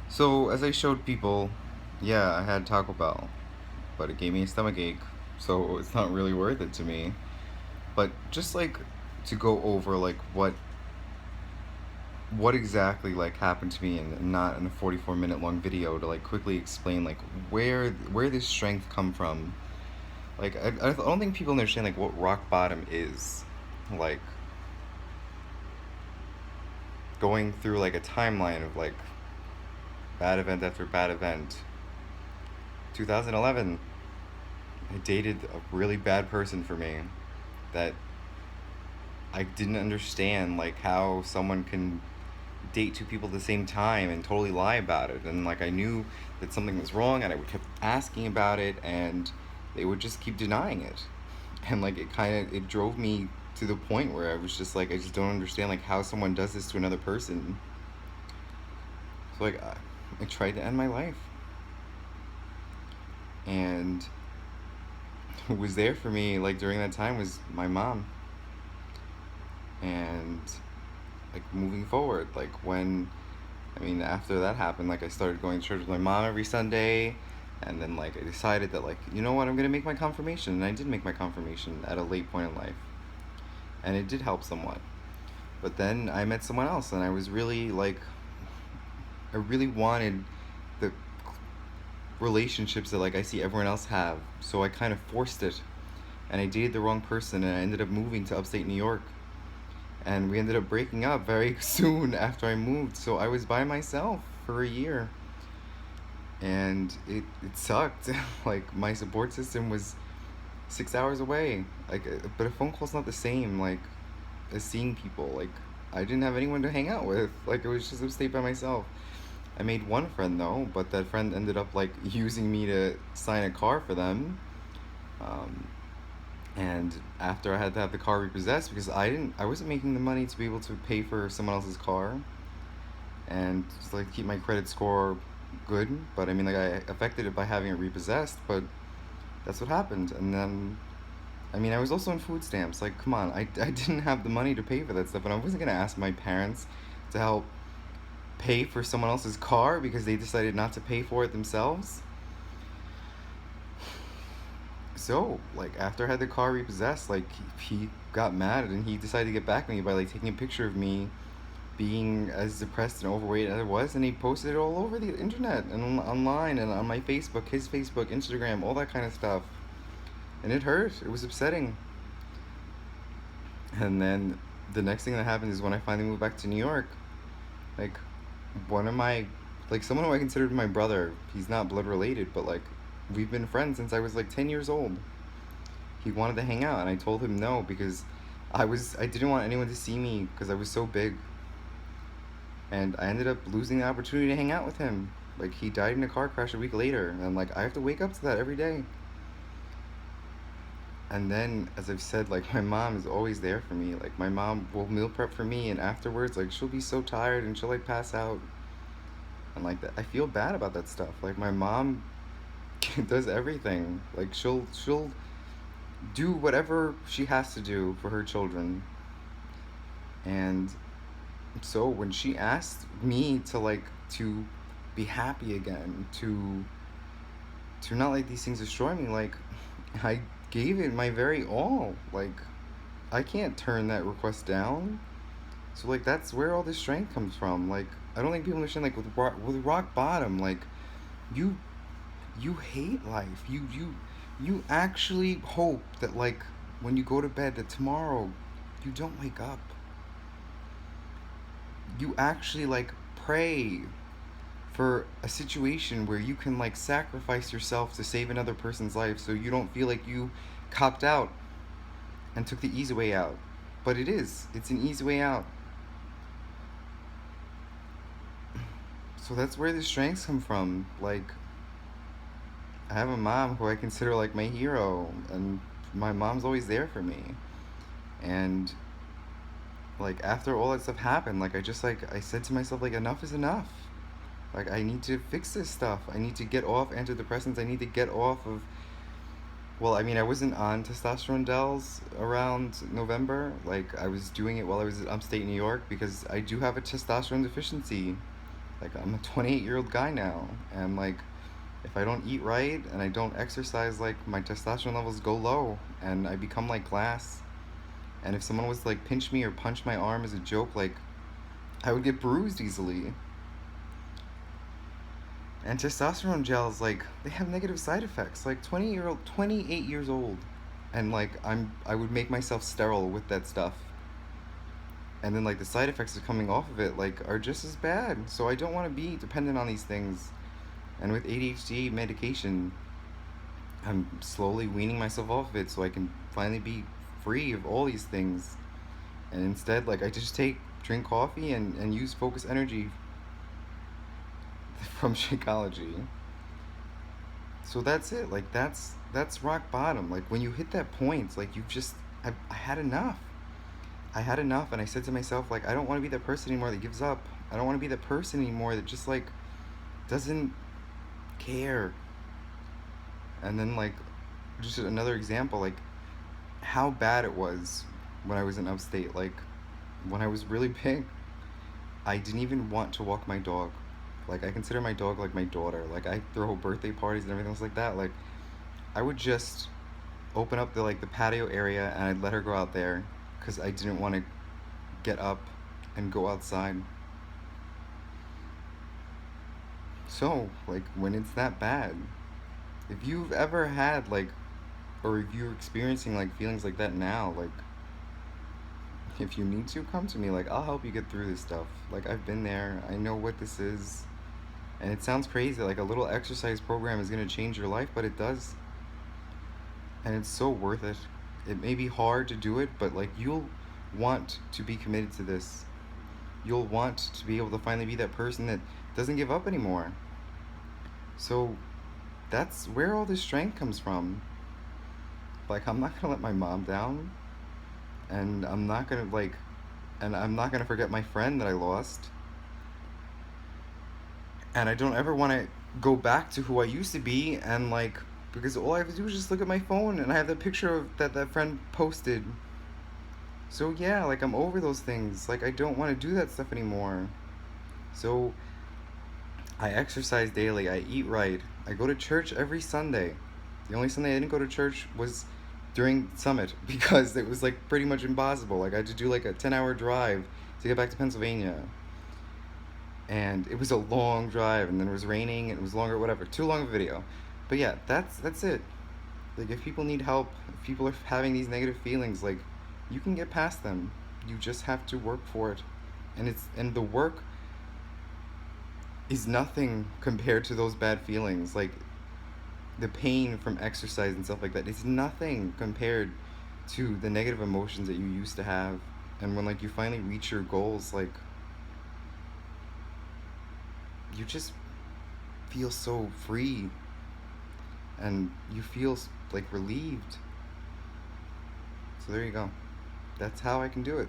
So, as I showed people, yeah, I had Taco Bell, but it gave me a stomach ache, so it's not really worth it to me. But just like to go over like what exactly like happened to me and not in a 44-minute long video to like quickly explain like where this strength come from. Like I don't think people understand like what rock bottom is. Like going through like a timeline of like bad event after bad event. 2011, I dated a really bad person for me that I didn't understand like how someone can date two people at the same time and totally lie about it. And like I knew that something was wrong and I would keep asking about it and they would just keep denying it. And like it drove me to the point where I was just like I just don't understand like how someone does this to another person. So like I tried to end my life. And who was there for me like during that time was my mom. And like moving forward, like when I mean, after that happened, like I started going to church with my mom every Sunday, and then like I decided that like you know what, I'm gonna make my confirmation, and I did make my confirmation at a late point in life, and it did help somewhat. But then I met someone else, and I was really like, I really wanted the relationships that like I see everyone else have, so I kind of forced it, and I dated the wrong person, and I ended up moving to upstate New York, and we ended up breaking up very soon after I moved, so I was by myself for a year and it sucked. Like my support system was 6 hours away. Like, but a phone call's not the same. Like, as seeing people. Like, I didn't have anyone to hang out with. Like, it was just a state by myself. I made one friend though, but that friend ended up like using me to sign a car for them. Um, and after I had to have the car repossessed because I wasn't making the money to be able to pay for someone else's car and just like keep my credit score good. But I mean, like I affected it by having it repossessed. But that's what happened. And then, I mean, I was also on food stamps. Like, come on, I didn't have the money to pay for that stuff, and I wasn't gonna ask my parents to help pay for someone else's car because they decided not to pay for it themselves. So, like, after I had the car repossessed, like, he got mad and he decided to get back at me by, like, taking a picture of me being as depressed and overweight as I was, and he posted it all over the internet and online and on my Facebook, his Facebook, Instagram, all that kind of stuff. And it hurt. It was upsetting. And then the next thing that happened is when I finally moved back to New York, like one of my like someone who I considered my brother, he's not blood related, but like we've been friends since I was like 10 years old. He wanted to hang out and I told him no because I didn't want anyone to see me because I was so big. And I ended up losing the opportunity to hang out with him. Like he died in a car crash a week later and like I have to wake up to that every day. And then as I've said, like my mom is always there for me. Like my mom will meal prep for me and afterwards like she'll be so tired and she'll like pass out. And like that I feel bad about that stuff. Like my mom does everything. Like she'll do whatever she has to do for her children. And so when she asked me to like to be happy again, to not let these things destroy me, like I gave it my very all. Like I can't turn that request down. So like that's where all this strength comes from. Like I don't think people understand. Like with rock bottom, like you you hate life. You actually hope that like when you go to bed that tomorrow you don't wake up. You actually like pray for a situation where you can like sacrifice yourself to save another person's life so you don't feel like you copped out and took the easy way out. But it's an easy way out. So that's where the strengths come from. Like I have a mom who I consider like my hero, and my mom's always there for me. And like after all that stuff happened, like I said to myself like enough is enough. Like I need to fix this stuff. I need to get off antidepressants. I need to get off of well, I mean, I wasn't on testosterone dells around November. Like I was doing it while I was in upstate New York because I do have a testosterone deficiency. Like I'm a 28-year-old guy now, and like if I don't eat right and I don't exercise, like my testosterone levels go low and I become like glass. And if someone was to like pinch me or punch my arm as a joke, like I would get bruised easily. And testosterone gels, like they have negative side effects. Like 28 years old, and like I would make myself sterile with that stuff. And then like the side effects of coming off of it like are just as bad. So I don't want to be dependent on these things. And with ADHD medication, I'm slowly weaning myself off of it so I can finally be free of all these things. And instead, like I just drink coffee and use focus energy from Shakeology. So that's it. Like that's rock bottom. Like when you hit that point, like you've just I had enough. I had enough, and I said to myself, like, I don't want to be that person anymore that gives up. I don't want to be that person anymore that just like doesn't care. And then like just another example, like how bad it was when I was in upstate. Like when I was really big, I didn't even want to walk my dog. Like I consider my dog like my daughter. Like I throw birthday parties and everything else like that. Like I would just open up the patio area and I'd let her go out there because I didn't want to get up and go outside. So, like when it's that bad, if you've ever had like or if you're experiencing like feelings like that now, like if you need to come to me, like I'll help you get through this stuff. Like I've been there. I know what this is. And it sounds crazy like a little exercise program is going to change your life, but it does. And it's so worth it. It may be hard to do it, but like you'll want to be committed to this. You'll want to be able to finally be that person that doesn't give up anymore. So that's where all this strength comes from. Like I'm not going to let my mom down, and I'm not going to forget my friend that I lost. And I don't ever want to go back to who I used to be and like because all I have to do is just look at my phone and I have the picture of that friend posted. So yeah, like I'm over those things. Like I don't want to do that stuff anymore. So I exercise daily, I eat right. I go to church every Sunday. The only Sunday I didn't go to church was during Summit because it was like pretty much impossible. Like I had to do like a 10-hour drive to get back to Pennsylvania. And it was a long drive and then it was raining and it was longer, whatever. Too long of a video. But yeah, that's it. Like if people need help, if people are having these negative feelings, like you can get past them. You just have to work for it. And the work is nothing compared to those bad feelings. Like the pain from exercise and stuff like that is nothing compared to the negative emotions that you used to have. And when like you finally reach your goals, like you just feel so free and you feel like relieved. So there you go. That's how I can do it.